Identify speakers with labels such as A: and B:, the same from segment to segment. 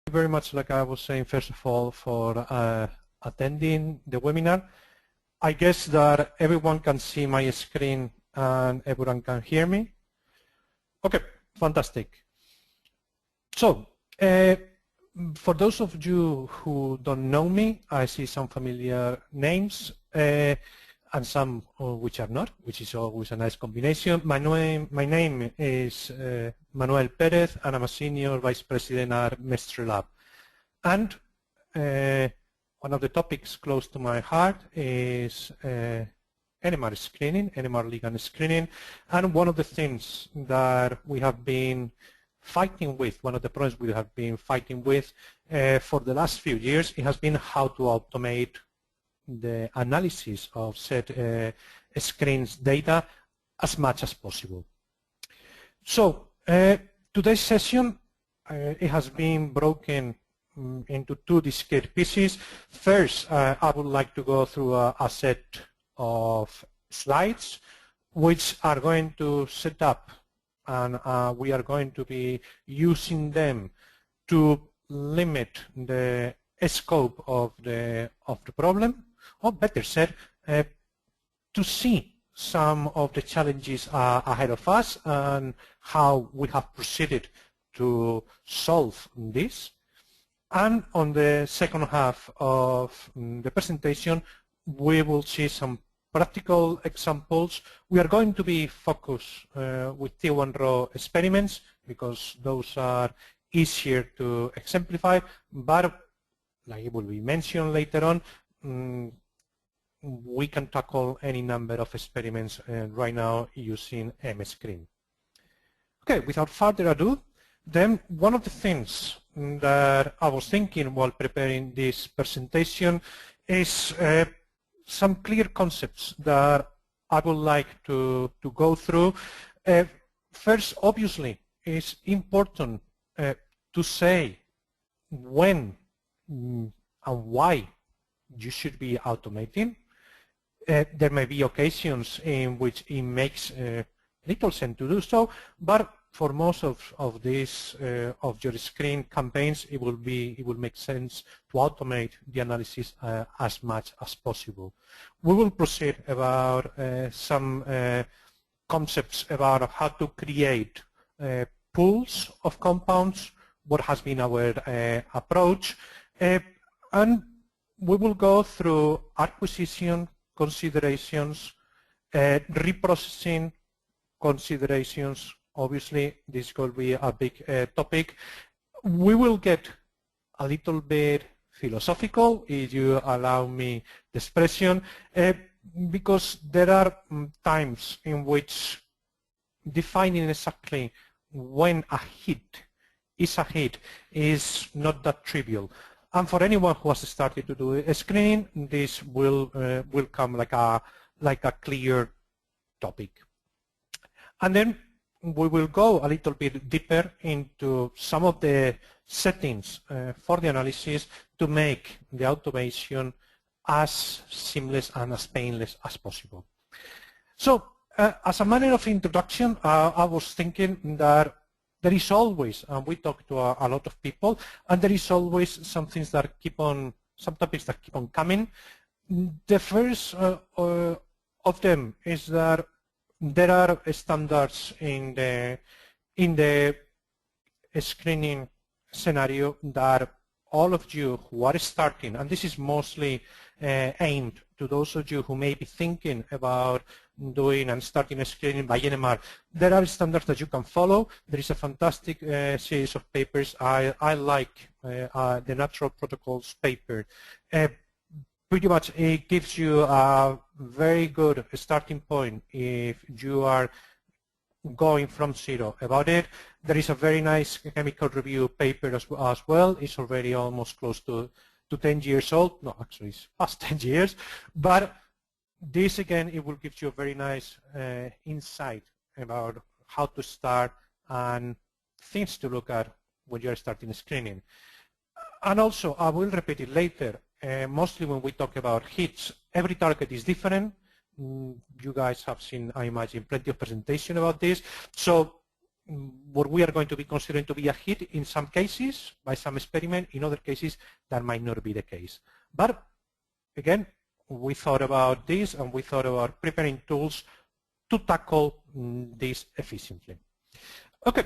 A: you very much, like I was saying, first of all, for attending the webinar. I guess that everyone can see my screen and everyone can hear me. Okay, fantastic. So, for those of you who don't know me, I see some familiar names and some which are not, which is always a nice combination. My name is Manuel Perez, and I'm a Senior Vice President at Spectral. And one of the topics close to my heart is NMR screening, NMR ligand screening. And one of the things that we have been fighting with, one of the problems we have been fighting with for the last few years, it has been how to automate the analysis of said screens data as much as possible. So today's session, it has been broken into two discrete pieces. First, I would like to go through a set of slides which are going to set up, and we are going to be using them to limit the scope of the problem, or better said, to see some of the challenges ahead of us and how we have proceeded to solve this. And on the second half of the presentation, we will see some practical examples. We are going to be focused with T1 row experiments because those are easier to exemplify, but like it will be mentioned later on, we can tackle any number of experiments right now using MScreen. Okay, without further ado, then one of the things that I was thinking while preparing this presentation is some clear concepts that I would like to go through. First, obviously, it's important to say when and why you should be automating. There may be occasions in which it makes little sense to do so, but for most of these of your screen campaigns, it will make sense to automate the analysis as much as possible. We will proceed about some concepts about how to create pools of compounds, what has been our approach, and we will go through acquisition considerations, reprocessing considerations. Obviously, this will be a big topic. We will get a little bit philosophical, if you allow me the expression, because there are times in which defining exactly when a hit is not that trivial. And for anyone who has started to do a screening, this will come like a clear topic. And then we will go a little bit deeper into some of the settings for the analysis to make the automation as seamless and as painless as possible. So as a matter of introduction, I was thinking that there is always, and we talk to a lot of people, and there is always some things that keep on, some topics that keep on coming. The first of them is that there are standards in the screening scenario that all of you who are starting, and this is mostly aimed to those of you who may be thinking about doing and starting a screening by NMR, there are standards that you can follow. There is a fantastic series of papers. I like the Natural Protocols paper. Pretty much it gives you a very good starting point if you are going from zero about it. There is a very nice chemical review paper as well. It's already almost close to 10 years old. No, actually it's past 10 years. But this again, it will give you a very nice insight about how to start and things to look at when you are starting screening. And also, I will repeat it later, mostly when we talk about hits, every target is different. You guys have seen, I imagine, plenty of presentation about this. So what we are going to be considering to be a hit in some cases by some experiment. In other cases, that might not be the case. But again, we thought about this and we thought about preparing tools to tackle this efficiently. Okay,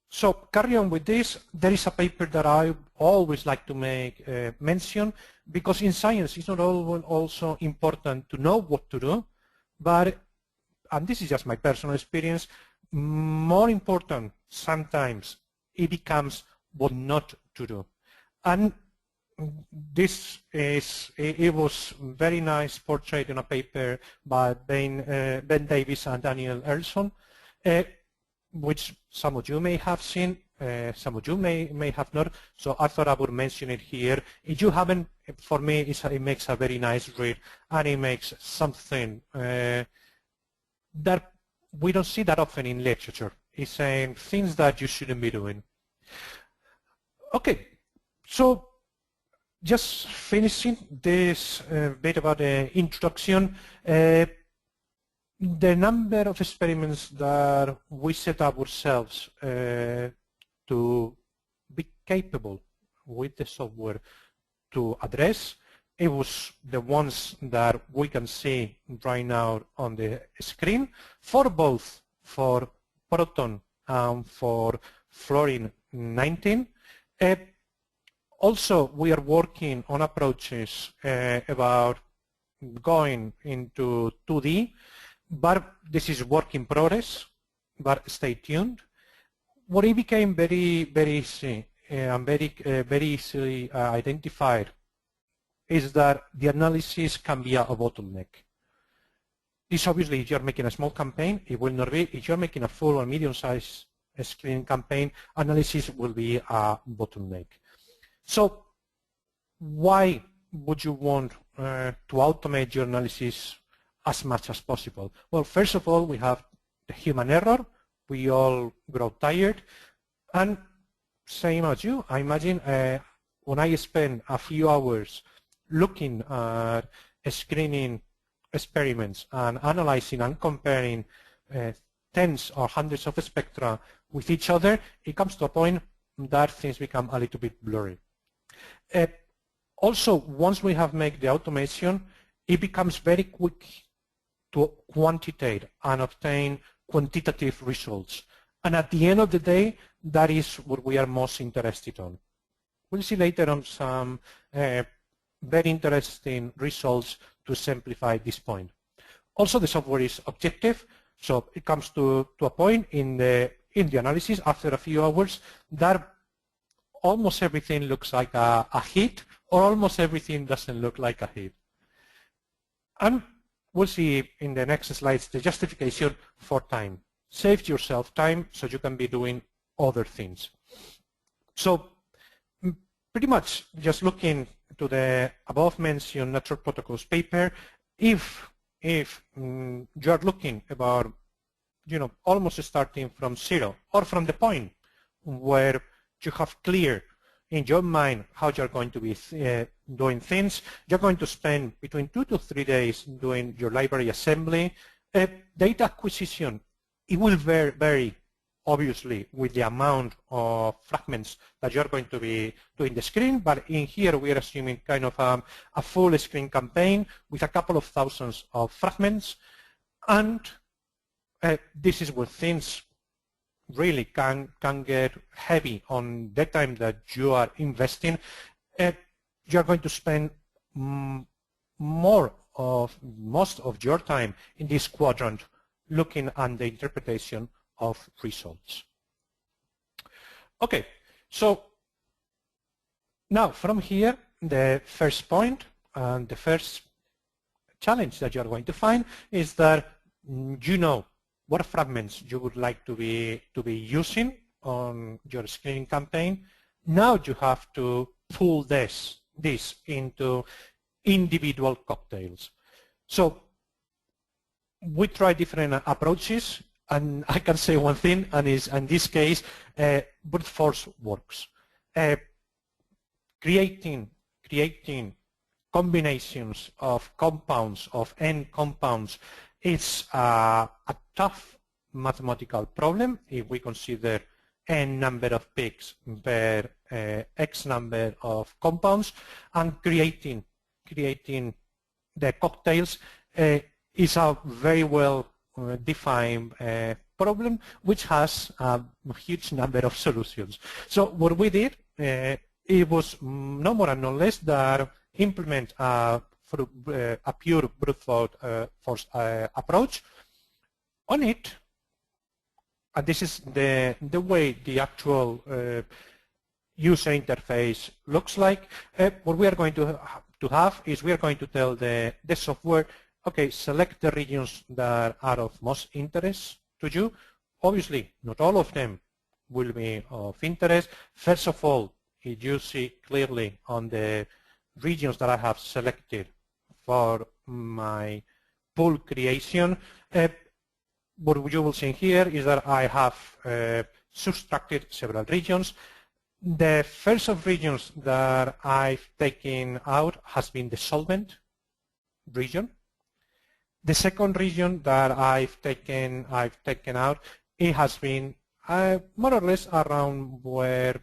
A: so carry on with this. There is a paper that I always like to make mention, because in science it's not always also important to know what to do, but, and this is just my personal experience, more important sometimes it becomes what not to do. And this is, it was very nice portrait in a paper by Ben Davis and Daniel Erlson, which some of you may have seen, some of you may have not, so I thought I would mention it here. If you haven't, for me it makes a very nice read, and it makes something that we don't see that often in literature. It's saying things that you shouldn't be doing. Okay, so just finishing this bit about the introduction, the number of experiments that we set up ourselves to be capable with the software to address, it was the ones that we can see right now on the screen, for both for proton and for fluorine-19. Also, we are working on approaches about going into 2D, but this is work in progress, but stay tuned. What it became very, very easy and very easily identified is that the analysis can be a bottleneck. This obviously, if you're making a small campaign, it will not be. If you're making a full or medium-sized screening campaign, analysis will be a bottleneck. So why would you want to automate your analysis as much as possible? Well, first of all, we have the human error. We all grow tired. And same as you, I imagine when I spend a few hours looking at screening experiments and analyzing and comparing tens or hundreds of spectra with each other, it comes to a point that things become a little bit blurry. Also, once we have made the automation, it becomes very quick to quantitate and obtain quantitative results. And at the end of the day, that is what we are most interested on. We'll see later on some very interesting results to simplify this point. Also, the software is objective, so it comes to a point in the analysis after a few hours that almost everything looks like a hit, or almost everything doesn't look like a hit. And we'll see in the next slides the justification for time. Save yourself time so you can be doing other things. So pretty much just looking to the above mentioned natural protocols paper, if you are looking about, almost starting from zero, or from the point where you have clear in your mind how you're going to be doing things, you're going to spend between 2 to 3 days doing your library assembly. Data acquisition, it will vary obviously with the amount of fragments that you're going to be doing the screen, but in here we are assuming kind of a full screen campaign with a couple of thousands of fragments, and this is where things really can get heavy on the time that you are investing. You're going to spend most of your time in this quadrant looking at the interpretation of results. Okay, so now from here, the first point and the first challenge that you're going to find is that you know what fragments you would like to be using on your screening campaign. Now you have to pull this into individual cocktails. So we try different approaches, and I can say one thing, and is in this case, brute force works. Creating combinations of compounds, of N compounds, it's a tough mathematical problem if we consider n number of peaks per x number of compounds, and creating the cocktails is a very well defined problem which has a huge number of solutions. So what we did, it was no more and no less than implement a pure brute force approach on it. And this is the way the actual user interface looks like. What we are going to have is we are going to tell the software, okay, select the regions that are of most interest to you. Obviously, not all of them will be of interest. First of all, if you see clearly on the regions that I have selected for my pool creation, what you will see here is that I have subtracted several regions. The first of regions that I've taken out has been the solvent region. The second region that I've taken out, it has been more or less around where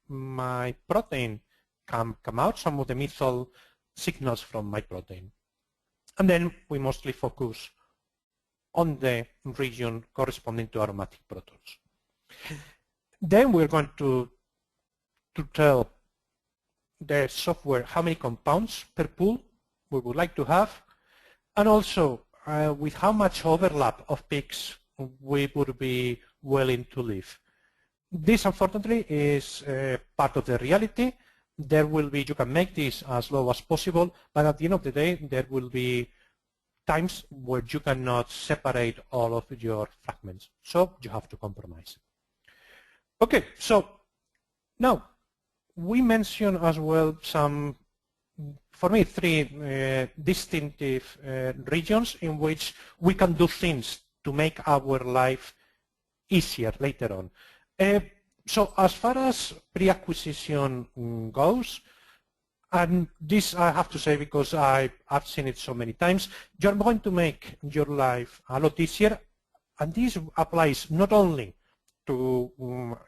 A: my protein can come out, some of the methyl signals from my protein. And then we mostly focus on the region corresponding to aromatic protons. Then we're going to tell the software how many compounds per pool we would like to have, and also with how much overlap of peaks we would be willing to live. This, unfortunately, is part of the reality. There will be, you can make this as low as possible, but at the end of the day, there will be times where you cannot separate all of your fragments. So you have to compromise. Okay, so now we mentioned as well some, for me, three distinctive regions in which we can do things to make our life easier later on. So as far as pre-acquisition goes, and this I have to say because I've seen it so many times, you're going to make your life a lot easier, and this applies not only to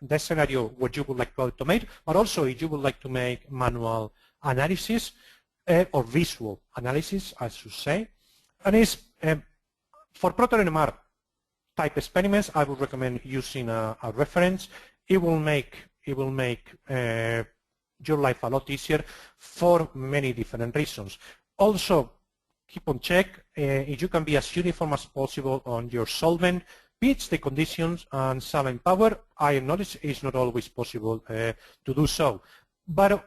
A: the scenario where you would like to automate, but also if you would like to make manual analysis or visual analysis, I should say. And it's for proton NMR type experiments, I would recommend using a reference. It will make your life a lot easier for many different reasons. Also, keep on check if you can be as uniform as possible on your solvent, pitch, the conditions, and solvent power. I acknowledge it's not always possible to do so. But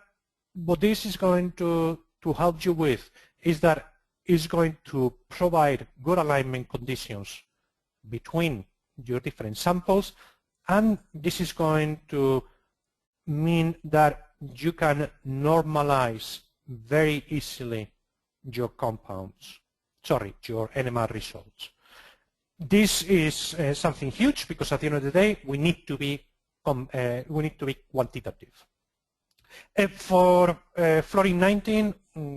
A: what this is going to help you with is that it's going to provide good alignment conditions between your different samples, and this is going to mean that you can normalize very easily your compounds, your NMR results. This is something huge because at the end of the day, we need to be quantitative. For fluorine-19,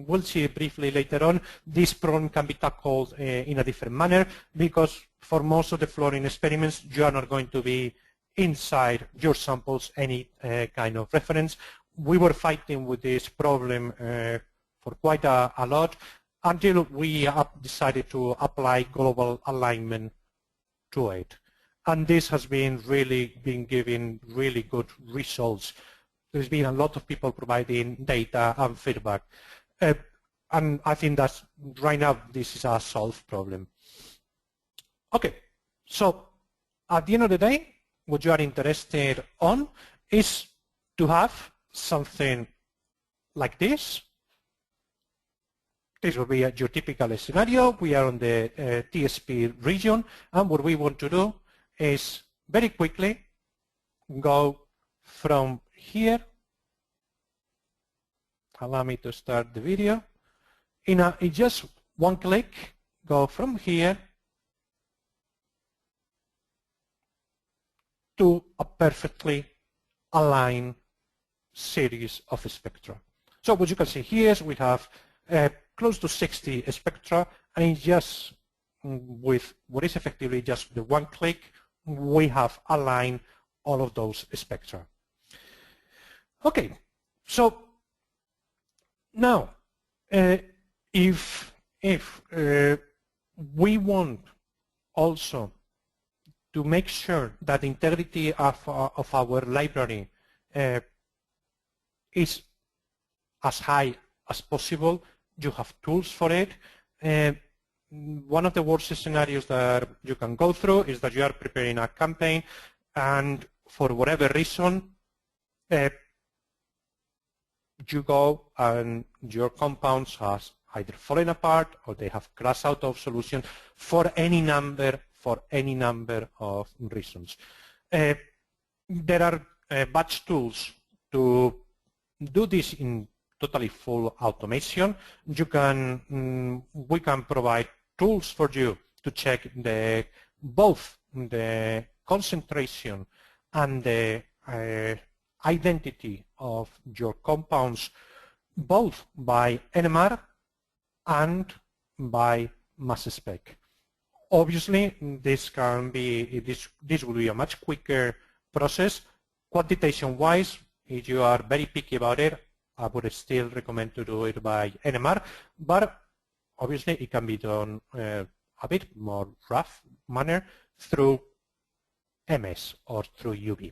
A: we'll see briefly later on, this problem can be tackled in a different manner because for most of the fluorine experiments, you are not going to be inside your samples any kind of reference. We were fighting with this problem for quite a lot until we decided to apply global alignment to it. And this has been giving really good results. There's been a lot of people providing data and feedback. And I think that right now this is a solved problem. Okay, so at the end of the day, what you are interested on is to have something like this. This will be your typical scenario. We are on the TSP region, and what we want to do is very quickly go from here. Allow me to start the video. In just one click, go from here to a perfectly aligned series of spectra. So what you can see here is we have close to 60 spectra, and in just with what is effectively just the one click, we have aligned all of those spectra. Okay, so now if we want also to make sure that the integrity of our library is as high as possible, you have tools for it. One of the worst scenarios that you can go through is that you are preparing a campaign and for whatever reason you go and your compounds has either fallen apart or they have crashed out of solution for any number of reasons. There are batch tools to do this in totally full automation. We can provide tools for you to check both the concentration and the identity of your compounds, both by NMR and by mass spec. Obviously, this will be a much quicker process. Quantitation-wise, if you are very picky about it, I would still recommend to do it by NMR, but obviously it can be done a bit more rough manner through MS or through UV.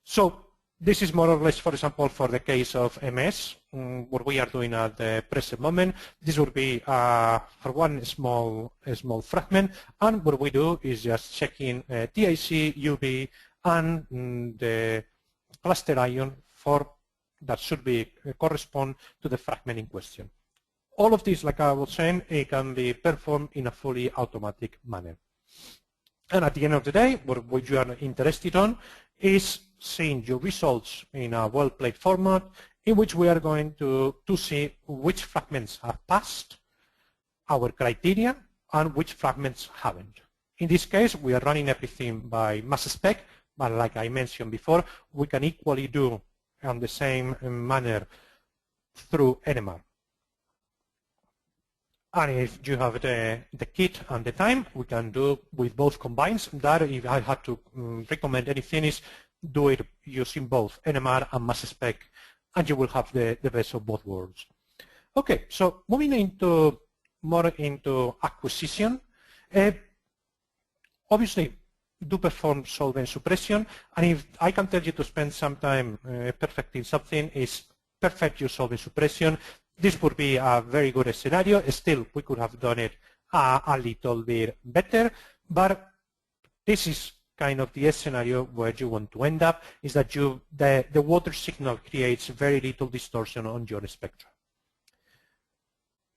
A: So this is more or less, for example, for the case of MS, what we are doing at the present moment. This would be for one small fragment, and what we do is just checking TIC, UV, and the cluster ion for that should be correspond to the fragment in question. All of this, like I was saying, it can be performed in a fully automatic manner. And at the end of the day, what you are interested on is seeing your results in a well-played format in which we are going to see which fragments have passed our criteria and which fragments haven't. In this case, we are running everything by mass spec, but like I mentioned before, we can equally do on the same manner through NMR. And if you have the kit and the time, we can do with both combined. That, if I had to recommend anything, is do it using both NMR and mass spec, and you will have the best of both worlds. Okay, so moving more into acquisition. Obviously, do perform solvent suppression, and if I can tell you to spend some time perfecting something, is perfect your solvent suppression. This would be a very good scenario. Still, we could have done it a little bit better, but this is kind of the scenario where you want to end up, is that the water signal creates very little distortion on your spectra.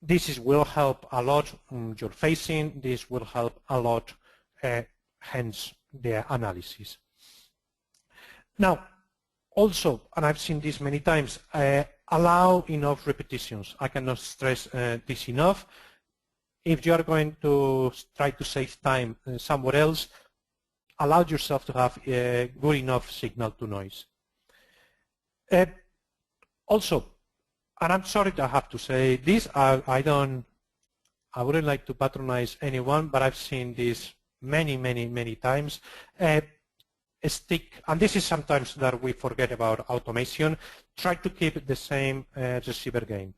A: This will help a lot your phasing. This will help a lot, hence the analysis. Now, also, and I've seen this many times, allow enough repetitions. I cannot stress this enough. If you are going to try to save time somewhere else, allow yourself to have a good enough signal to noise. Also, and I'm sorry to have to say this, I wouldn't like to patronize anyone, but I've seen this many times. Stick, and this is sometimes that we forget about automation, try to keep the same receiver gain.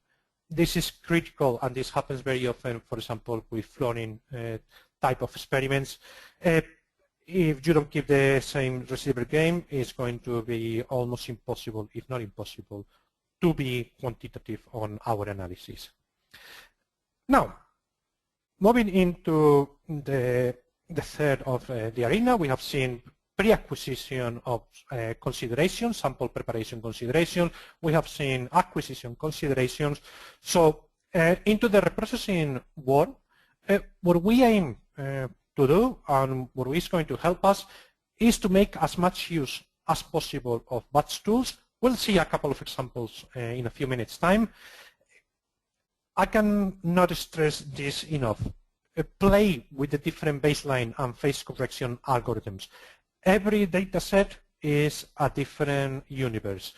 A: This is critical, and this happens very often, for example, with fluorine type of experiments. If you don't keep the same receiver gain, it's going to be almost impossible, if not impossible, to be quantitative on our analysis. Now, moving into the third of the arena, we have seen pre-acquisition of considerations, sample preparation consideration. We have seen acquisition considerations. So into the reprocessing world, what we aim to do and what is going to help us is to make as much use as possible of batch tools. We'll see a couple of examples in a few minutes' time. I cannot stress this enough. Play with the different baseline and phase correction algorithms. Every data set is a different universe.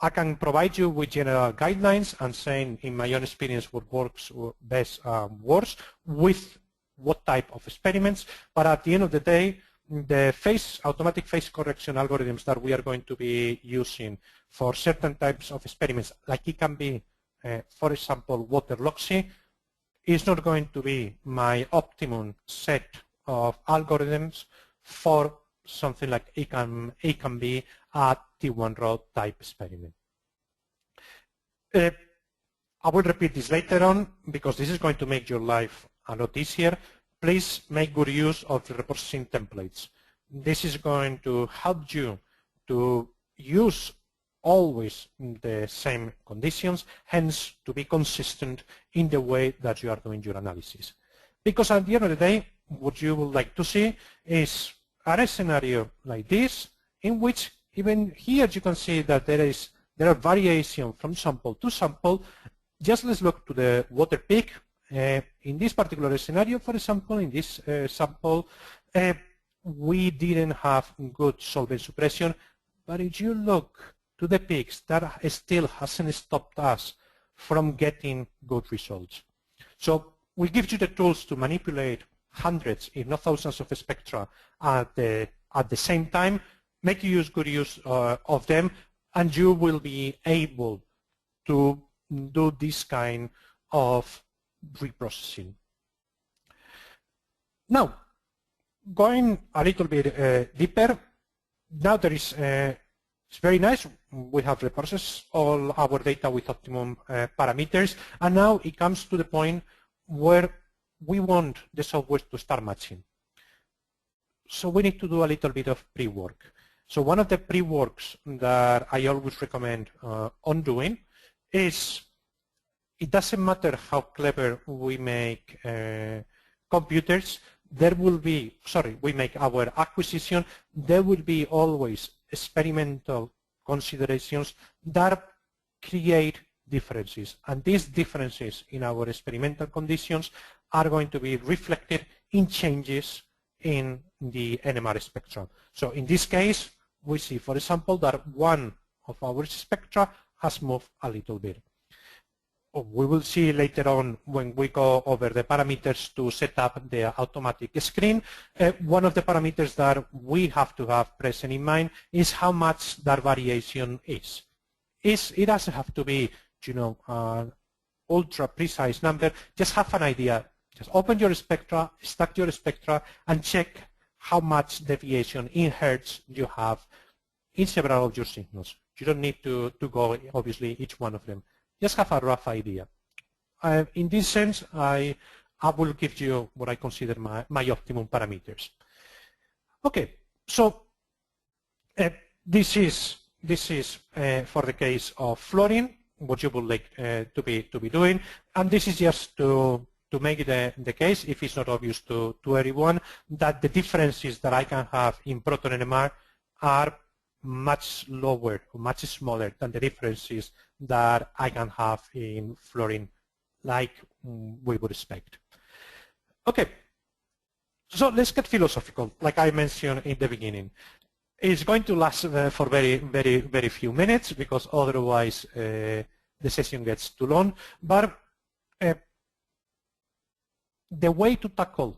A: I can provide you with general guidelines and saying, in my own experience, what works best and worse with what type of experiments. But at the end of the day, the automatic phase correction algorithms that we are going to be using for certain types of experiments, like it can be, for example, water-loxy, is not going to be my optimum set of algorithms for something like it can be a T1 row type experiment. I will repeat this later on because this is going to make your life a lot easier. Please make good use of the reprocessing templates. This is going to help you to use always the same conditions, hence to be consistent in the way that you are doing your analysis. Because at the end of the day, what you would like to see is a scenario like this, in which even here you can see that there are variations from sample to sample. Just let's look to the water peak. In this particular scenario, for example, in this sample, we didn't have good solvent suppression, but if you look to the peaks, that still hasn't stopped us from getting good results. So we give you the tools to manipulate hundreds, if not thousands of spectra at the same time, make you use good use of them, and you will be able to do this kind of reprocessing. Now, going a little bit deeper, now there is, it's very nice, we have reprocessed all our data with optimum parameters, and now it comes to the point where we want the software to start matching. So we need to do a little bit of pre-work. So one of the pre-works that I always recommend on doing is, it doesn't matter how clever we make computers, there will be, we make our acquisition, there will be always experimental considerations that create differences. And these differences in our experimental conditions are going to be reflected in changes in the NMR spectrum. So in this case, we see, for example, that one of our spectra has moved a little bit. We will see later on when we go over the parameters to set up the automatic screen. One of the parameters that we have to have present in mind is how much that variation is. It doesn't have to be, an ultra precise number. Just have an idea. Just open your spectra, stack your spectra, and check how much deviation in hertz you have in several of your signals. You don't need to go, obviously, each one of them. Just have a rough idea. In this sense, I will give you what I consider my optimum parameters. Okay, so this is for the case of fluorine, what you would like to be doing, and this is just to make it the case, if it's not obvious to everyone, that the differences that I can have in proton NMR are much lower or much smaller than the differences that I can have in fluorine, like we would expect. Okay, so let's get philosophical, like I mentioned in the beginning. It's going to last for very few minutes, because otherwise the session gets too long. But the way to tackle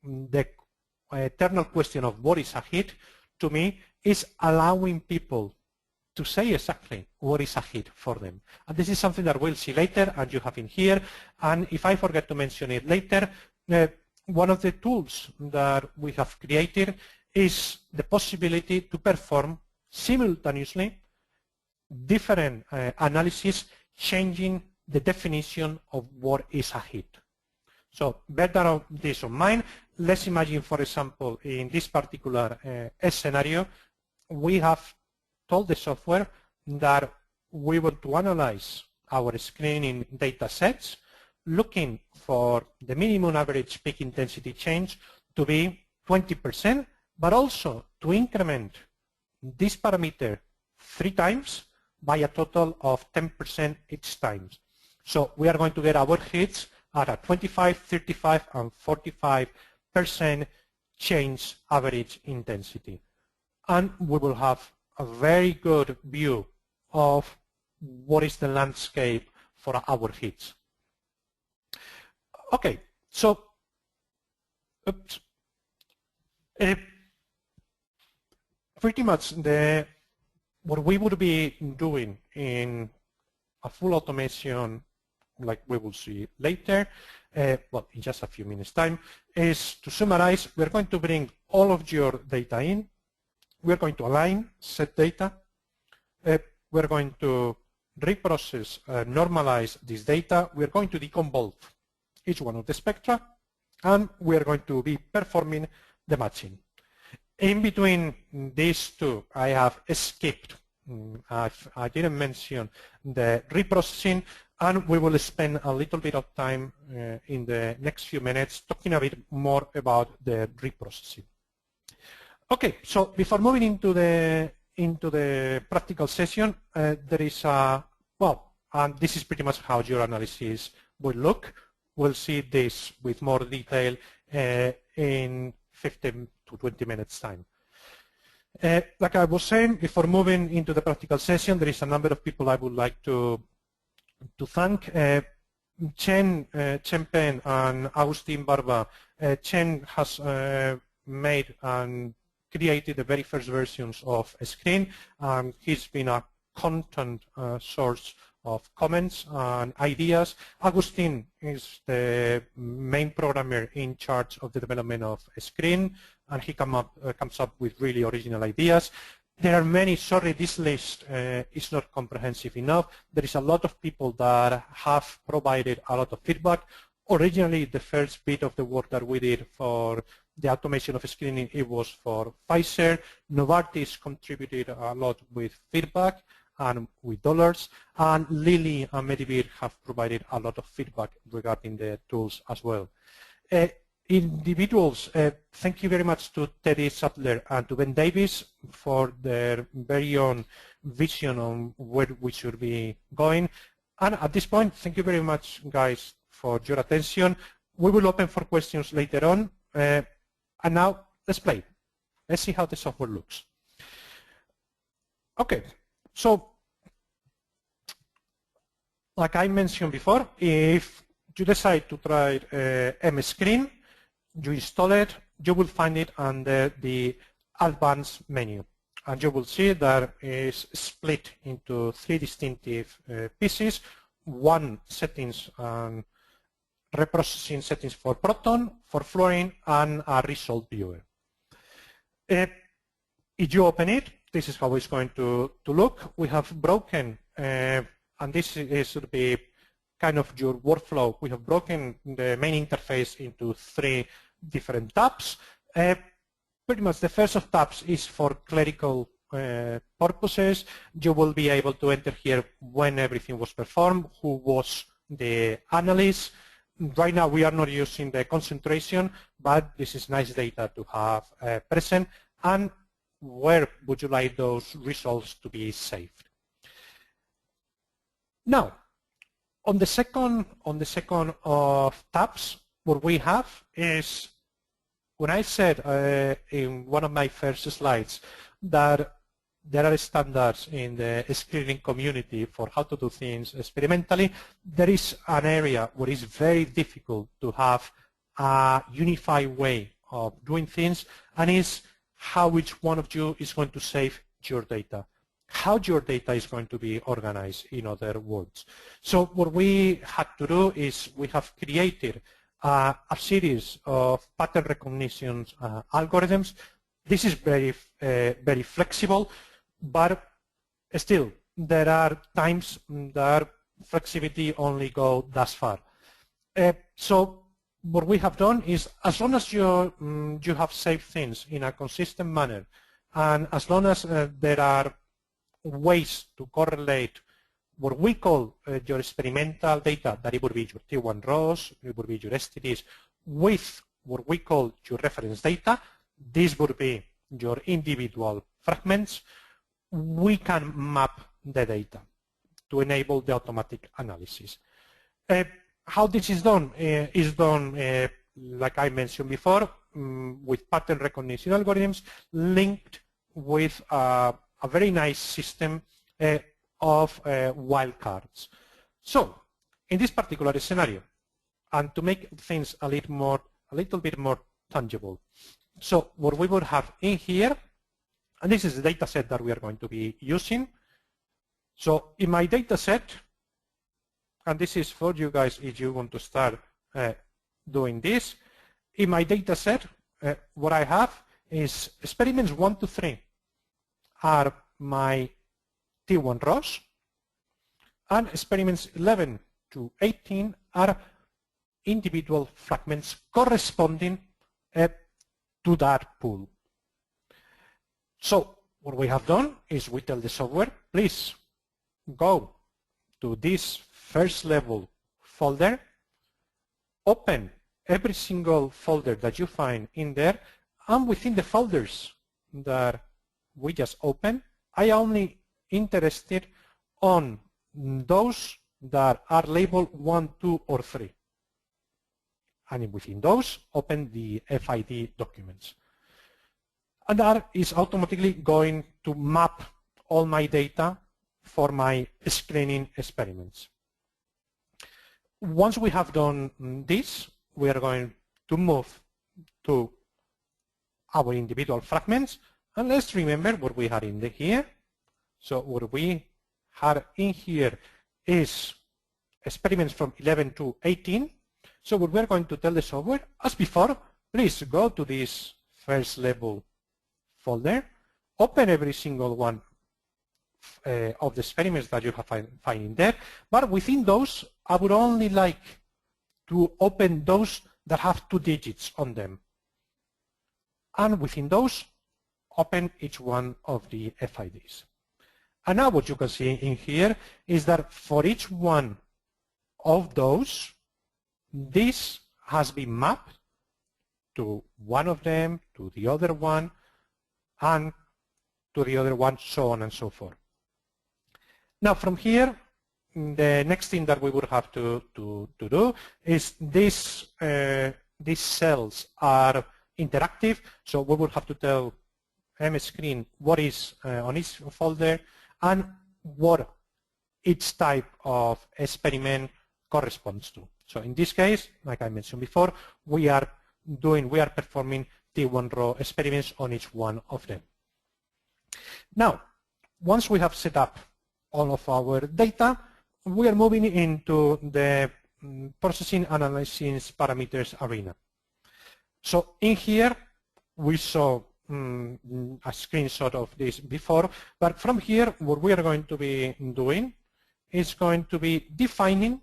A: the eternal question of what is a hit, to me, is allowing people to say exactly what is a hit for them. And this is something that we'll see later, and you have in here. And if I forget to mention it later, one of the tools that we have created is the possibility to perform simultaneously different analysis, changing the definition of what is a hit. So bear this in mind. Let's imagine, for example, in this particular scenario, we have told the software that we want to analyze our screening data sets, looking for the minimum average peak intensity change to be 20%, but also to increment this parameter 3 times by a total of 10% each time. So we are going to get our hits at a 25, 35, and 45% change average intensity. And we will have a very good view of what is the landscape for our hits. Okay, so pretty much what we would be doing in a full automation, like we will see later, well, in just a few minutes' time, is to summarize. We're going to bring all of your data in. We're going to align set data. We're going to reprocess, normalize this data. We're going to deconvolve each one of the spectra, and we're going to be performing the matching. In between these two, I have skipped. I didn't mention the reprocessing, and we will spend a little bit of time in the next few minutes talking a bit more about the reprocessing. Okay, so before moving into the practical session, there is a, well, and this is pretty much how your analysis will look. We'll see this with more detail in 15 to 20 minutes time. Like I was saying, before moving into the practical session, there is a number of people I would like to thank. Chen Pen and Agustin Barba. Chen has made and created the very first versions of Screen, and he's been a constant source of comments and ideas. Agustin is the main programmer in charge of the development of Screen, and he comes up with really original ideas. There are many, sorry, this list is not comprehensive enough. There is a lot of people that have provided a lot of feedback. Originally, the first bit of the work that we did for the automation of screening, it was for Pfizer. Novartis contributed a lot with feedback and with dollars, and Lilly and Medivir have provided a lot of feedback regarding the tools as well. Individuals, thank you very much to Teddy Sattler and to Ben Davis for their very own vision on where we should be going. And at this point, thank you very much, guys, for your attention. We will open for questions later on. And now, let's play. Let's see how the software looks. Okay, so like I mentioned before, if you decide to try M-Screen, you install it, you will find it under the Advanced menu. And you will see that it's split into three distinctive pieces. One, settings and reprocessing settings for Proton, for Fluorine, and a result viewer. If you open it, this is how it's going to look. We have broken, and this should be kind of your workflow. We have broken the main interface into three different tabs. Pretty much the first of tabs is for clerical purposes. You will be able to enter here when everything was performed, who was the analyst. Right now we are not using the concentration, but this is nice data to have present. And where would you like those results to be saved? Now, on the second of tabs, what we have is, when I said in one of my first slides that there are standards in the screening community for how to do things experimentally, there is an area where it's very difficult to have a unified way of doing things, and is how each one of you is going to save your data, how your data is going to be organized, in other words. So what we had to do is we have created a series of pattern recognition algorithms. This is very flexible, but still there are times that flexibility only go that far. So what we have done is, as long as you have saved things in a consistent manner, and as long as there are ways to correlate what we call your experimental data, that it would be your T1 rows, it would be your STDs, with what we call your reference data, this would be your individual fragments, we can map the data to enable the automatic analysis. How this is done like I mentioned before, with pattern recognition algorithms linked with a very nice system of wildcards. So in this particular scenario, and to make things a little bit more tangible, so what we would have in here, and this is the data set that we are going to be using. So in my data set, and this is for you guys if you want to start doing this, in my data set, what I have is experiments 1 to 3 are my T1 rows, and experiments 11 to 18 are individual fragments corresponding to that pool. So what we have done is we tell the software, please go to this first level folder, open every single folder that you find in there, and within the folders that we just opened, I only interested on those that are labeled 1, 2, or 3. And within those, open the FID documents. And that is automatically going to map all my data for my screening experiments. Once we have done this, we are going to move to our individual fragments. And let's remember what we had in here. So what we had in here is experiments from 11 to 18. So what we're going to tell the software, as before, please go to this first level folder, open every single one of the experiments that you have find in there, but within those, I would only like to open those that have 2 digits on them. And within those, open each one of the FIDs. And now what you can see in here is that for each one of those, this has been mapped to one of them, to the other one, and to the other one, so on and so forth. Now from here, the next thing that we would have to do is these cells are interactive, so we would have to tell Screen what is on each folder and what each type of experiment corresponds to. So in this case, like I mentioned before, we are performing T1 row experiments on each one of them. Now, once we have set up all of our data, we are moving into the processing analysis parameters arena. So in here, we saw a screenshot of this before, but from here, what we are going to be doing is going to be defining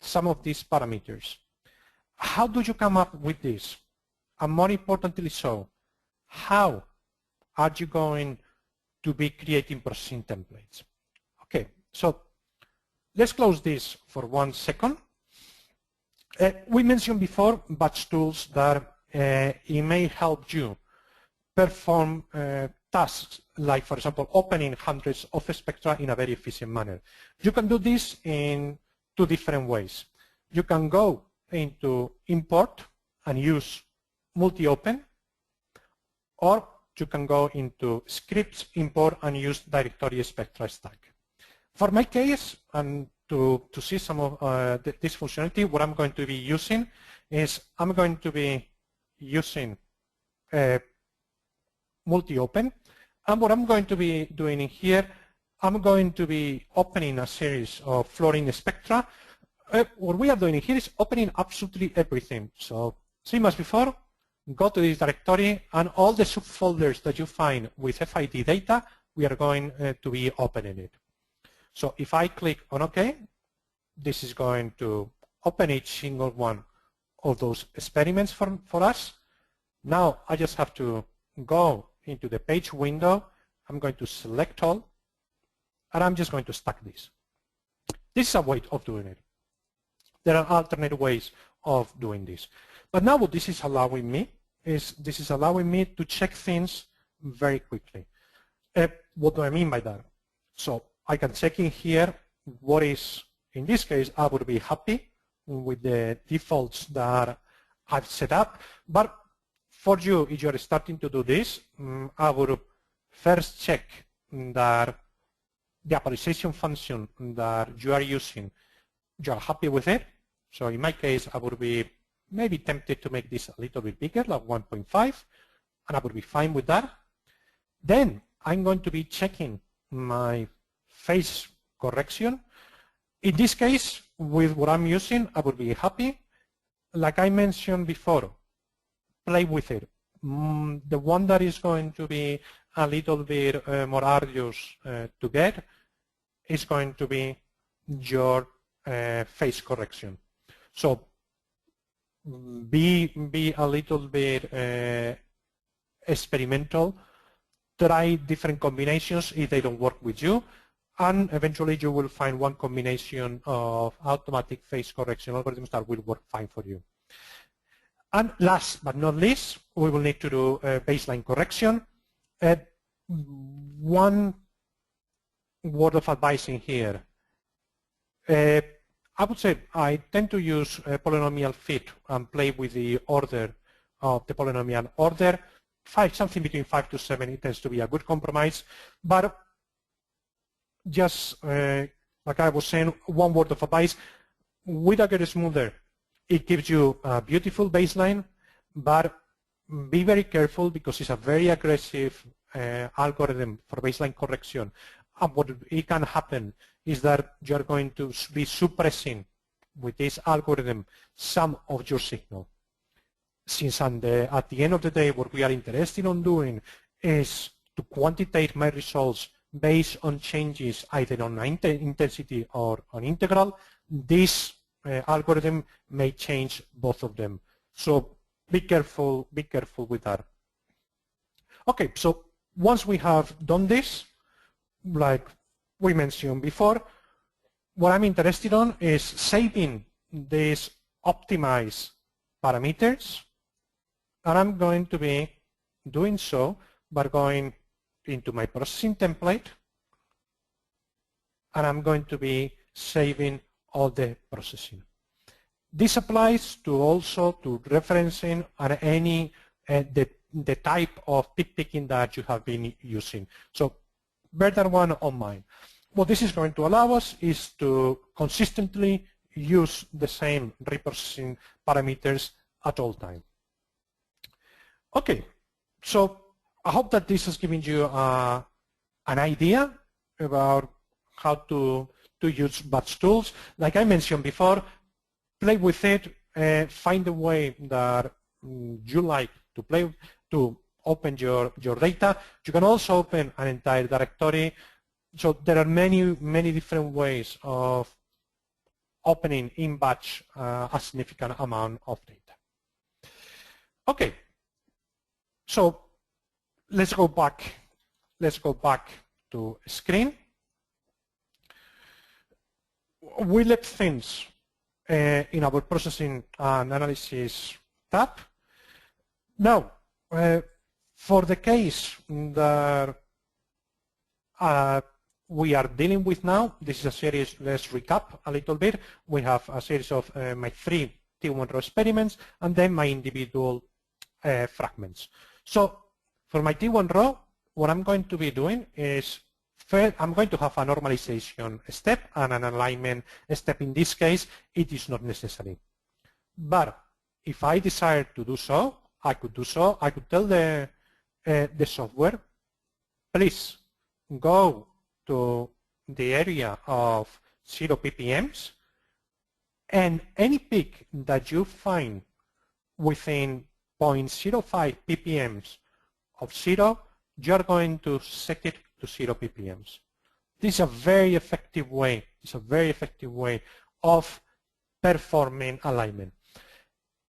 A: some of these parameters. How do you come up with this? And more importantly so, how are you going to be creating processing templates? Okay, so let's close this for 1 second. We mentioned before batch tools that it may help you perform tasks like, for example, opening hundreds of spectra in a very efficient manner. You can do this in 2 different ways. You can go into import and use multi-open, or you can go into scripts, import, and use directory spectra stack. For my case, and to see some of this functionality, what I'm going to be using is I'm going to be using multi-open. And what I'm going to be doing in here, I'm going to be opening a series of fluorine spectra. What we are doing here is opening absolutely everything. So same as before, go to this directory, and all the subfolders that you find with FID data, we are going to be opening it. So if I click on OK, this is going to open each single one of those experiments for us. Now I just have to go into the page window. I'm going to select all, and I'm just going to stack this. This is a way of doing it. There are alternate ways of doing this. But now what this is allowing me is to check things very quickly. What do I mean by that? So I can check in here what is, in this case, I would be happy with the defaults that I've set up. But for you, if you're starting to do this, I would first check that the appreciation function that you are using, you are happy with it. So in my case, I would be maybe tempted to make this a little bit bigger, like 1.5, and I would be fine with that. Then I'm going to be checking my phase correction. In this case, with what I'm using, I would be happy. Like I mentioned before, play with it. The one that is going to be a little bit more arduous to get is going to be your phase correction. So be a little bit experimental. Try different combinations if they don't work with you, and eventually you will find one combination of automatic phase correction algorithms that will work fine for you. And last but not least, we will need to do baseline correction. One word of advice in here. I would say I tend to use polynomial fit and play with the order of the polynomial order. Something between 5 to 7, it tends to be a good compromise. But just like I was saying, one word of advice, with a good smoother, it gives you a beautiful baseline, but be very careful because it's a very aggressive algorithm for baseline correction. And what it can happen is that you're going to be suppressing with this algorithm some of your signal. Since at the end of the day, what we are interested in doing is to quantitate my results based on changes either on intensity or on integral, this algorithm may change both of them. So be careful with that. Okay, so once we have done this, like we mentioned before, what I'm interested in is saving these optimized parameters, and I'm going to be doing so by going into my processing template, and I'm going to be saving all the processing. This applies to also to referencing and any the type of peak picking that you have been using. So bear that one on mind. What this is going to allow us is to consistently use the same reprocessing parameters at all time. Okay, so I hope that this has given you an idea about how to use batch tools. Like I mentioned before, play with it, find a way that you like to play, to open your data. You can also open an entire directory. So there are many different ways of opening in batch a significant amount of data. Okay, so let's go back to screen. We left things in our processing and analysis tab. Now, for the case that we are dealing with now, this is a series, let's recap a little bit. We have a series of my 3 T1 row experiments and then my individual fragments. So for my T1 row, what I'm going to be doing is first, I'm going to have a normalization step and an alignment step. In this case, it is not necessary. But if I desire to do so, I could do so. I could tell the software, please go to the area of 0 ppms, and any peak that you find within 0.05 ppms of 0, you're going to set it to 0 ppms. This is a very effective way. It's a very effective way of performing alignment.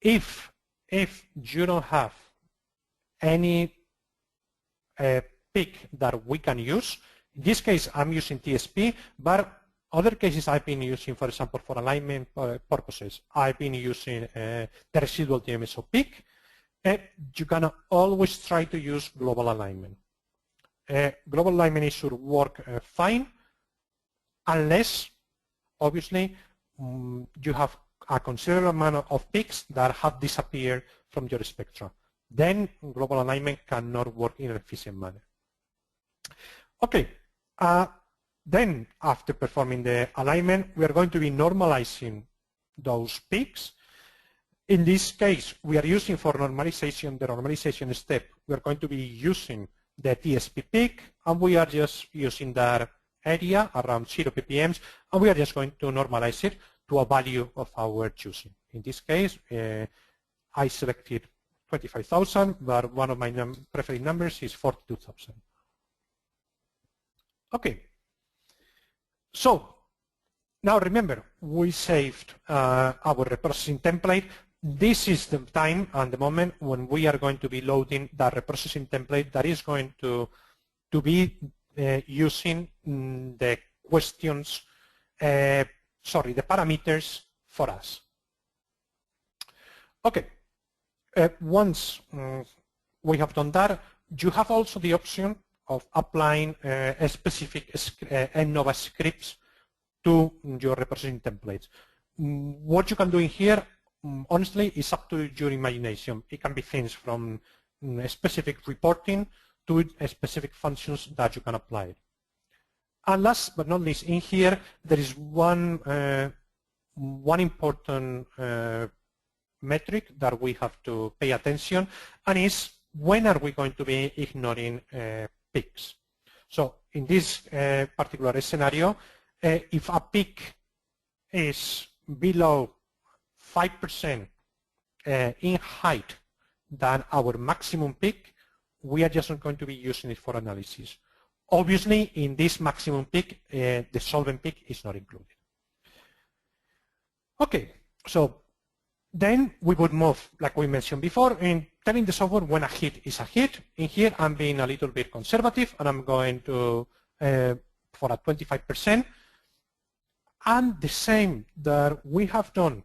A: If you don't have any peak that we can use, in this case I'm using TSP, but other cases I've been using, for example, for alignment purposes, I've been using the residual DMSO peak. You can always try to use global alignment. Global alignment should work fine unless, obviously, you have a considerable amount of peaks that have disappeared from your spectra. Then global alignment cannot work in an efficient manner. Okay, Then, after performing the alignment, we are going to be normalizing those peaks. In this case, we are using for normalization, the normalization step, we are going to be using the TSP peak, and we are just using that area around 0 ppm, and we are just going to normalize it to a value of our choosing. In this case, I selected 25,000, but one of my preferred numbers is 42,000. Okay. So now remember, we saved our reprocessing template. This is the time and the moment when we are going to be loading that reprocessing template that is going to be using the questions, the parameters for us. Okay. Once we have done that, you have also the option of applying a specific Mnova scripts to your reprocessing templates. What you can do in here, honestly, is up to your imagination. It can be things from specific reporting to specific functions that you can apply. And last but not least, in here, there is one important metric that we have to pay attention, and is when are we going to be ignoring peaks. So in this particular scenario, if a peak is below 5% in height than our maximum peak, we are just not going to be using it for analysis. Obviously, in this maximum peak, the solvent peak is not included. Okay, so then we would move, like we mentioned before, in telling the software when a hit is a hit. In here, I'm being a little bit conservative, and I'm going to for a 25%. And the same that we have done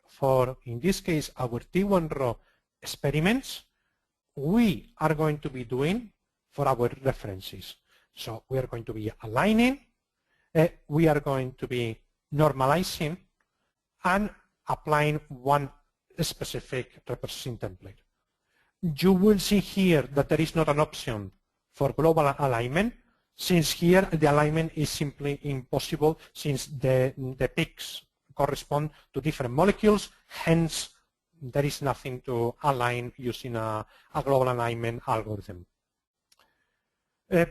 A: for, in this case, our T1 row experiments, we are going to be doing for our references. So we are going to be aligning, we are going to be normalizing, and applying one specific reprocessing template. You will see here that there is not an option for global alignment, since here the alignment is simply impossible, since the peaks correspond to different molecules, hence there is nothing to align using a global alignment algorithm. The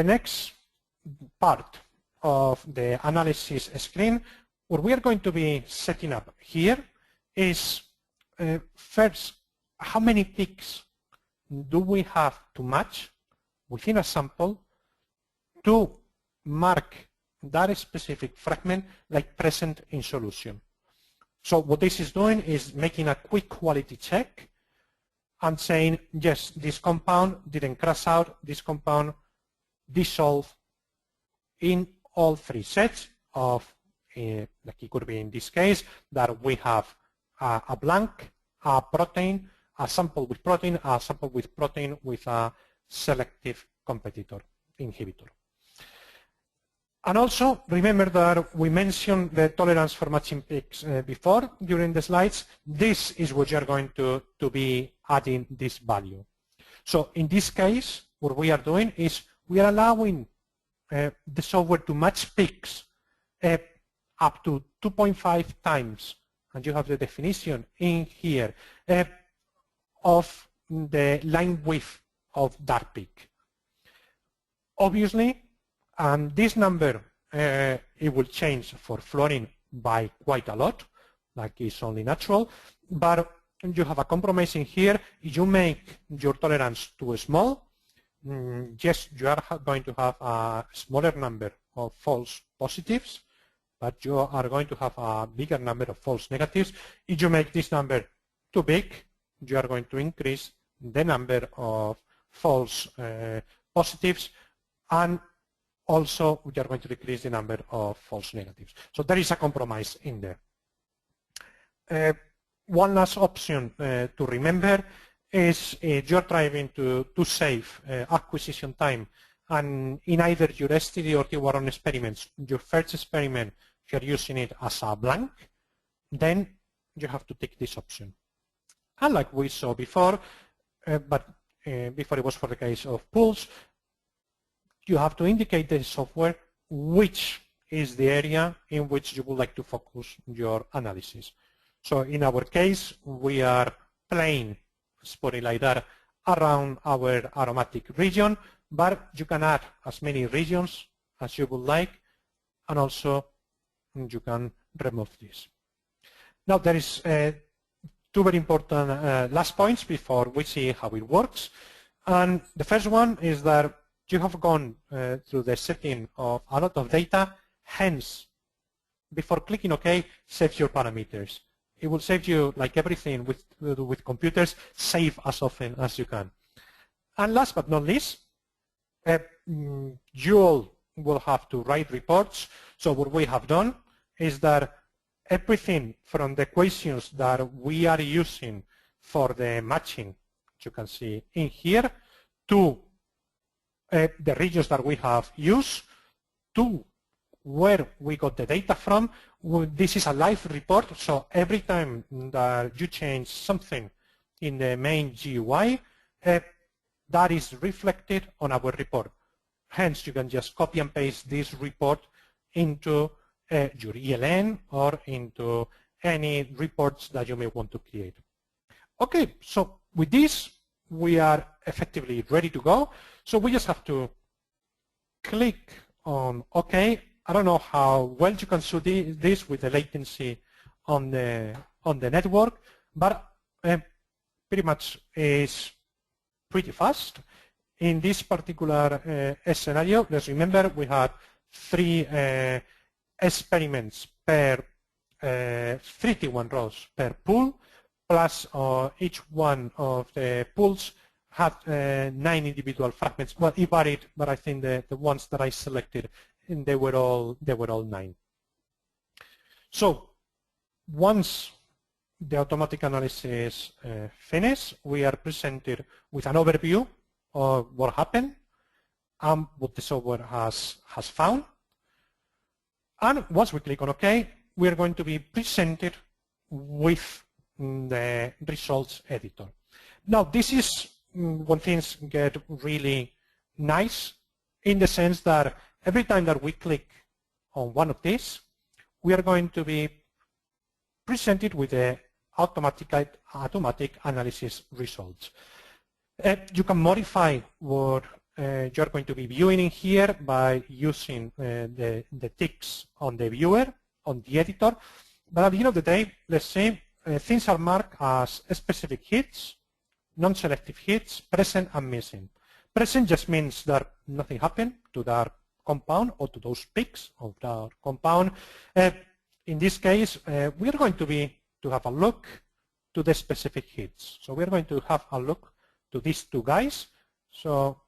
A: next part of the analysis screen, what we are going to be setting up here is first, how many peaks do we have to match within a sample to mark that specific fragment like present in solution. So what this is doing is making a quick quality check and saying, yes, this compound didn't cross out, this compound dissolved in all three sets of, like it could be in this case, that we have a blank, a protein, a sample with protein, a sample with protein with a selective competitor inhibitor. And also, remember that we mentioned the tolerance for matching peaks before during the slides. This is what you're going to be adding this value. So in this case, what we are doing is we are allowing the software to match peaks up to 2.5 times, and you have the definition in here, of the line width of that peak. Obviously, this number, it will change for fluorine by quite a lot, like it's only natural, but you have a compromise in here. If you make your tolerance too small, yes, you are going to have a smaller number of false positives, but you are going to have a bigger number of false negatives. If you make this number too big, you are going to increase the number of false positives, and also we are going to decrease the number of false negatives. So there is a compromise in there. One last option to remember is you're trying to save acquisition time, and in either your STD or T1 experiments, your first experiment, if you're using it as a blank, then you have to take this option. And like we saw before, but before it was for the case of pools, you have to indicate the software which is the area in which you would like to focus your analysis. So in our case, we are playing spotting LiDAR around our aromatic region, but you can add as many regions as you would like, and also you can remove this. Now there is two very important last points before we see how it works. And the first one is that you have gone through the setting of a lot of data, hence, before clicking OK, save your parameters. It will save you, like everything with computers, save as often as you can. And last but not least, you all will have to write reports. So what we have done is that everything from the equations that we are using for the matching, you can see in here, to the regions that we have used, to where we got the data from. This is a live report, so every time that you change something in the main GUI, that is reflected on our report. Hence, you can just copy and paste this report into your ELN or into any reports that you may want to create. Okay, so with this, we are effectively ready to go. So we just have to click on OK. I don't know how well you can see this with the latency on the network, but pretty much is pretty fast. In this particular scenario, let's remember we had 3 experiments per 3 T1 rows per pool, plus each one of the pools had 9 individual fragments. Well, it varied, but I think the ones that I selected, and they were all 9. So once the automatic analysis finished, we are presented with an overview of what happened and what the software has found. And once we click on OK, we are going to be presented with the results editor. Now, this is when things get really nice, in the sense that every time that we click on one of these, we are going to be presented with the automatic analysis results. You can modify what you're going to be viewing in here by using the ticks on the viewer, on the editor. But at the end of the day, let's say things are marked as specific hits, non-selective hits, present and missing. Present just means that nothing happened to that compound or to those peaks of that compound. In this case, we are going to have a look to the specific hits. So we're going to have a look to these 2 guys. So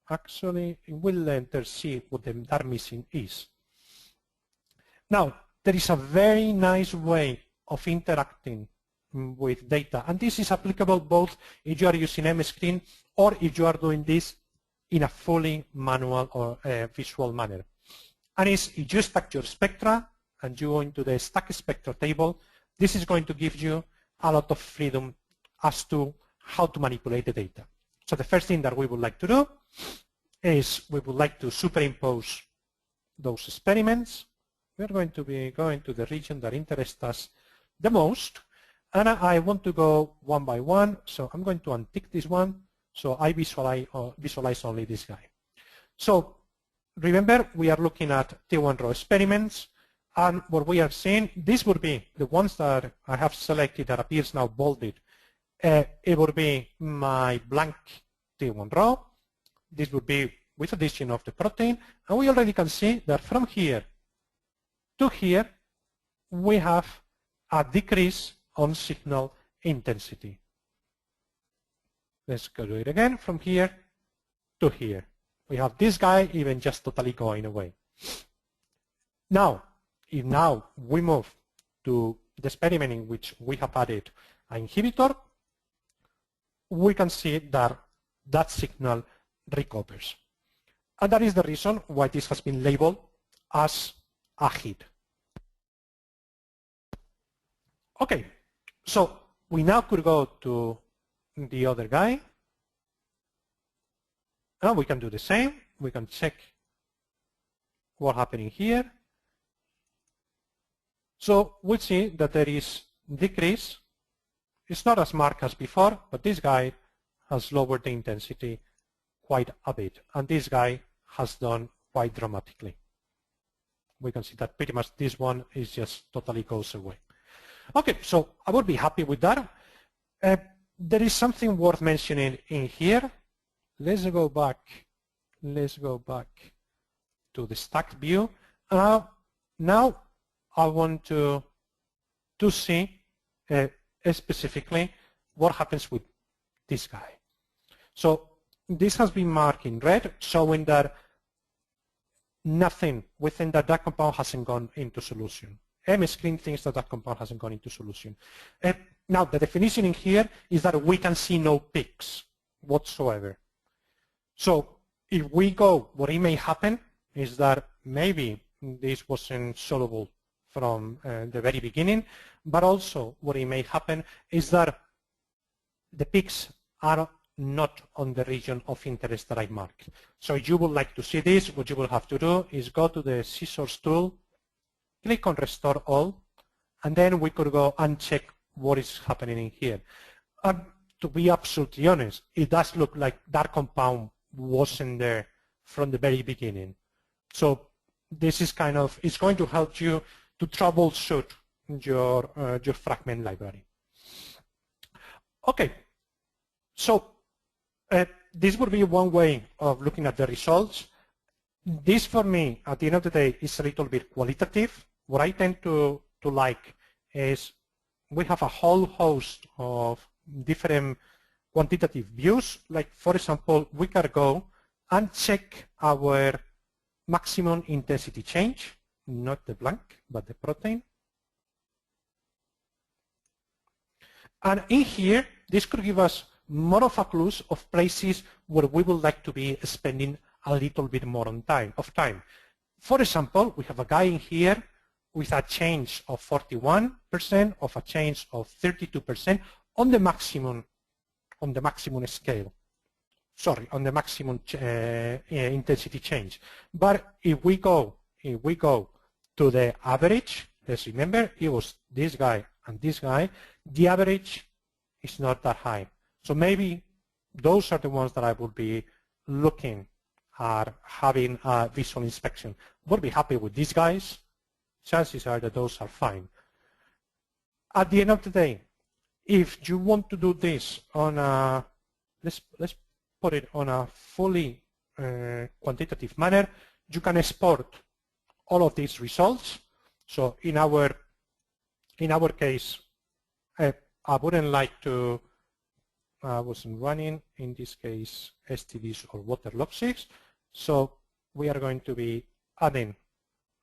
A: actually, we'll enter see what that missing is. Now, there is a very nice way of interacting with data, and this is applicable both if you are using MScreen or if you are doing this in a fully manual or visual manner. And if you stack your spectra and you go into the stack spectra table, this is going to give you a lot of freedom as to how to manipulate the data. So the first thing that we would like to do is we would like to superimpose those experiments. We're going to be going to the region that interests us the most. And I want to go one by one, so I'm going to untick this one, so I visualize only this guy. So remember, we are looking at T1 row experiments, and what we are seeing, this would be the ones that I have selected that appears now bolded. It would be my blank T1 row. This would be with addition of the protein, and we already can see that from here to here, we have a decrease on signal intensity. Let's go do it again from here to here. We have this guy even just totally going away. Now, if now we move to the experiment in which we have added an inhibitor, we can see that that signal recovers. And that is the reason why this has been labeled as a hit. Okay, so we now could go to the other guy. And we can do the same. we can check what's happening here. So we see that there is decrease. It's not as marked as before, but this guy has lowered the intensity quite a bit, and this guy has done quite dramatically. We can see that pretty much this one is just totally goes away. Okay, so I would be happy with that. There is something worth mentioning in here. Let's go back to the stacked view. Now I want to see specifically what happens with this guy. So this has been marked in red, showing that nothing within that compound hasn't gone into solution. Screen thinks that compound hasn't gone into solution. Now the definition in here is that we can see no peaks whatsoever. So if we go, what it may happen is that maybe this wasn't soluble from the very beginning, but also what it may happen is that the peaks are not on the region of interest that I marked. So if you would like to see this, what you will have to do is go to the scissors tool, click on Restore All, and then we could go and check what is happening in here. And to be absolutely honest, it does look like that compound wasn't there from the very beginning. So this is kind of, it's going to help you to troubleshoot your fragment library. Okay, so this would be one way of looking at the results. This for me, at the end of the day, is a little bit qualitative. What I tend to like is we have a whole host of different quantitative views. Like, for example, we can go and check our maximum intensity change, not the blank, but the protein. And in here, this could give us more of a clues of places where we would like to be spending a little bit more of time. For example, we have a guy in here with a change of 41%, of a change of 32% on the maximum scale. Sorry, on the maximum intensity change. But if we go to the average, let's remember it was this guy and this guy, the average is not that high. So maybe those are the ones that I would be looking at having a visual inspection. Would be happy with these guys. Chances are that those are fine. At the end of the day, if you want to do this on a, let's put it on a fully quantitative manner, you can export all of these results. So in our case, I wouldn't like to, I wasn't running, in this case, STDs or water log6. So we are going to be adding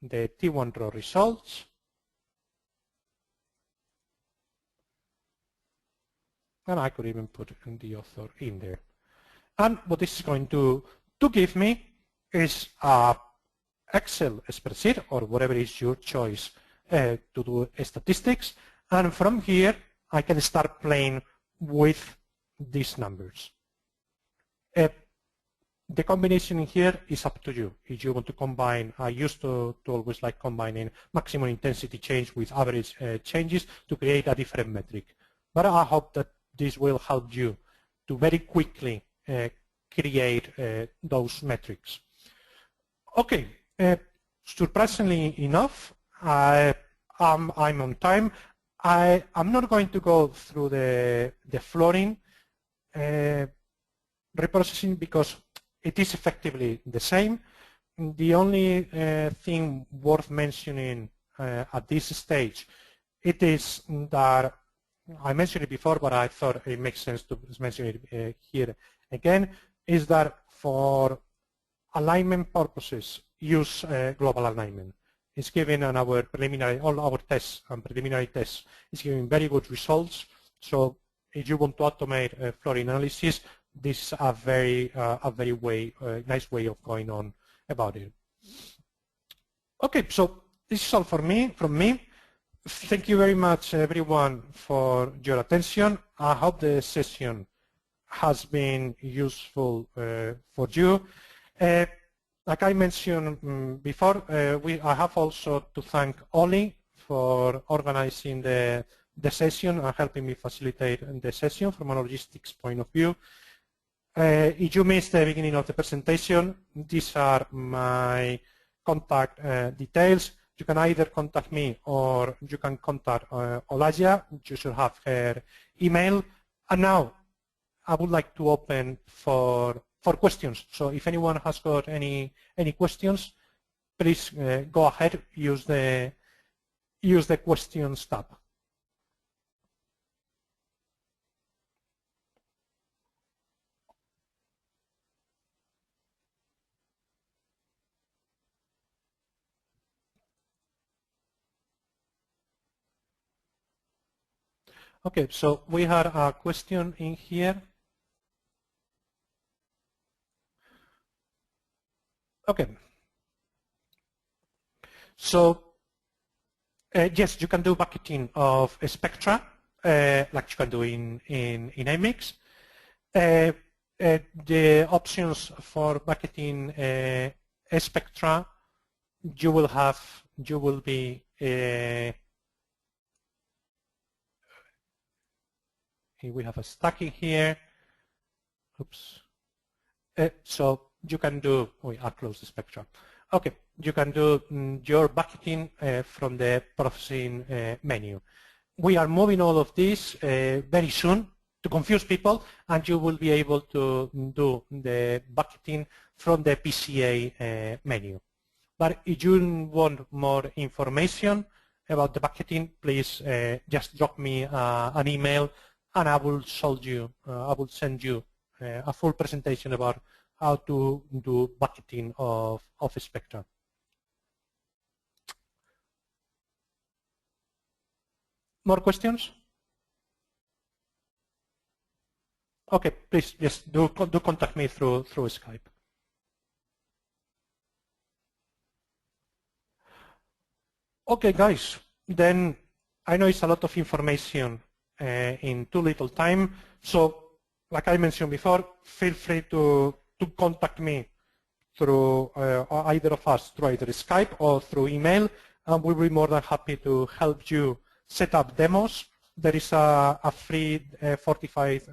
A: the T1 row results. And I could even put the author in there. And what this is going to give me is a Excel spreadsheet or whatever is your choice to do statistics. And from here, I can start playing with these numbers. The combination in here is up to you. If you want to combine, I used to always like combining maximum intensity change with average changes to create a different metric. But I hope that this will help you to very quickly create those metrics. Okay, surprisingly enough, I'm on time. I'm not going to go through the flooring reprocessing because it is effectively the same. The only thing worth mentioning at this stage, it is that I mentioned it before, but I thought it makes sense to mention it here again, is that for alignment purposes, use global alignment. It's given on our preliminary, all our tests and preliminary tests, it's giving very good results. So if you want to automate flooring analysis, this is a very nice way of going on about it. Okay, so this is all from me. Thank you very much, everyone, for your attention. I hope the session has been useful for you. Like I mentioned before, I have also to thank Oli for organizing the session and helping me facilitate the session from a logistics point of view. If you missed the beginning of the presentation, these are my contact details. You can either contact me or you can contact Olaya. You should have her email. And now I would like to open for questions. So if anyone has got any questions, please go ahead, use the questions tab. Okay, so we had a question in here. Okay. So yes, you can do bucketing of a spectra, like you can do in IMIX. The options for bucketing a spectra, you will be we have a stacking here. Oops. So you can do, I'll close the spectrum. Okay, you can do your bucketing from the processing menu. We are moving all of this very soon to confuse people, and you will be able to do the bucketing from the PCA menu. But if you want more information about the bucketing, please just drop me an email, and I will send you a full presentation about how to do bucketing of a spectrum. More questions? Okay, please, yes, do contact me through Skype. Okay, guys, then I know it's a lot of information in too little time, so like I mentioned before, feel free to contact me through either of us, through either Skype or through email, and we'll be more than happy to help you set up demos. There is a free 45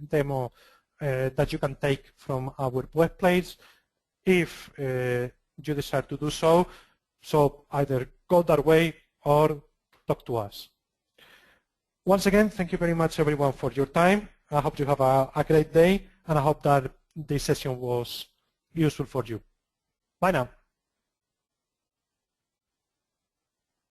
A: demo that you can take from our webpage if you decide to do so. So either go that way or talk to us. Once again, thank you very much, everyone, for your time. I hope you have a great day, and I hope that this session was useful for you. Bye now.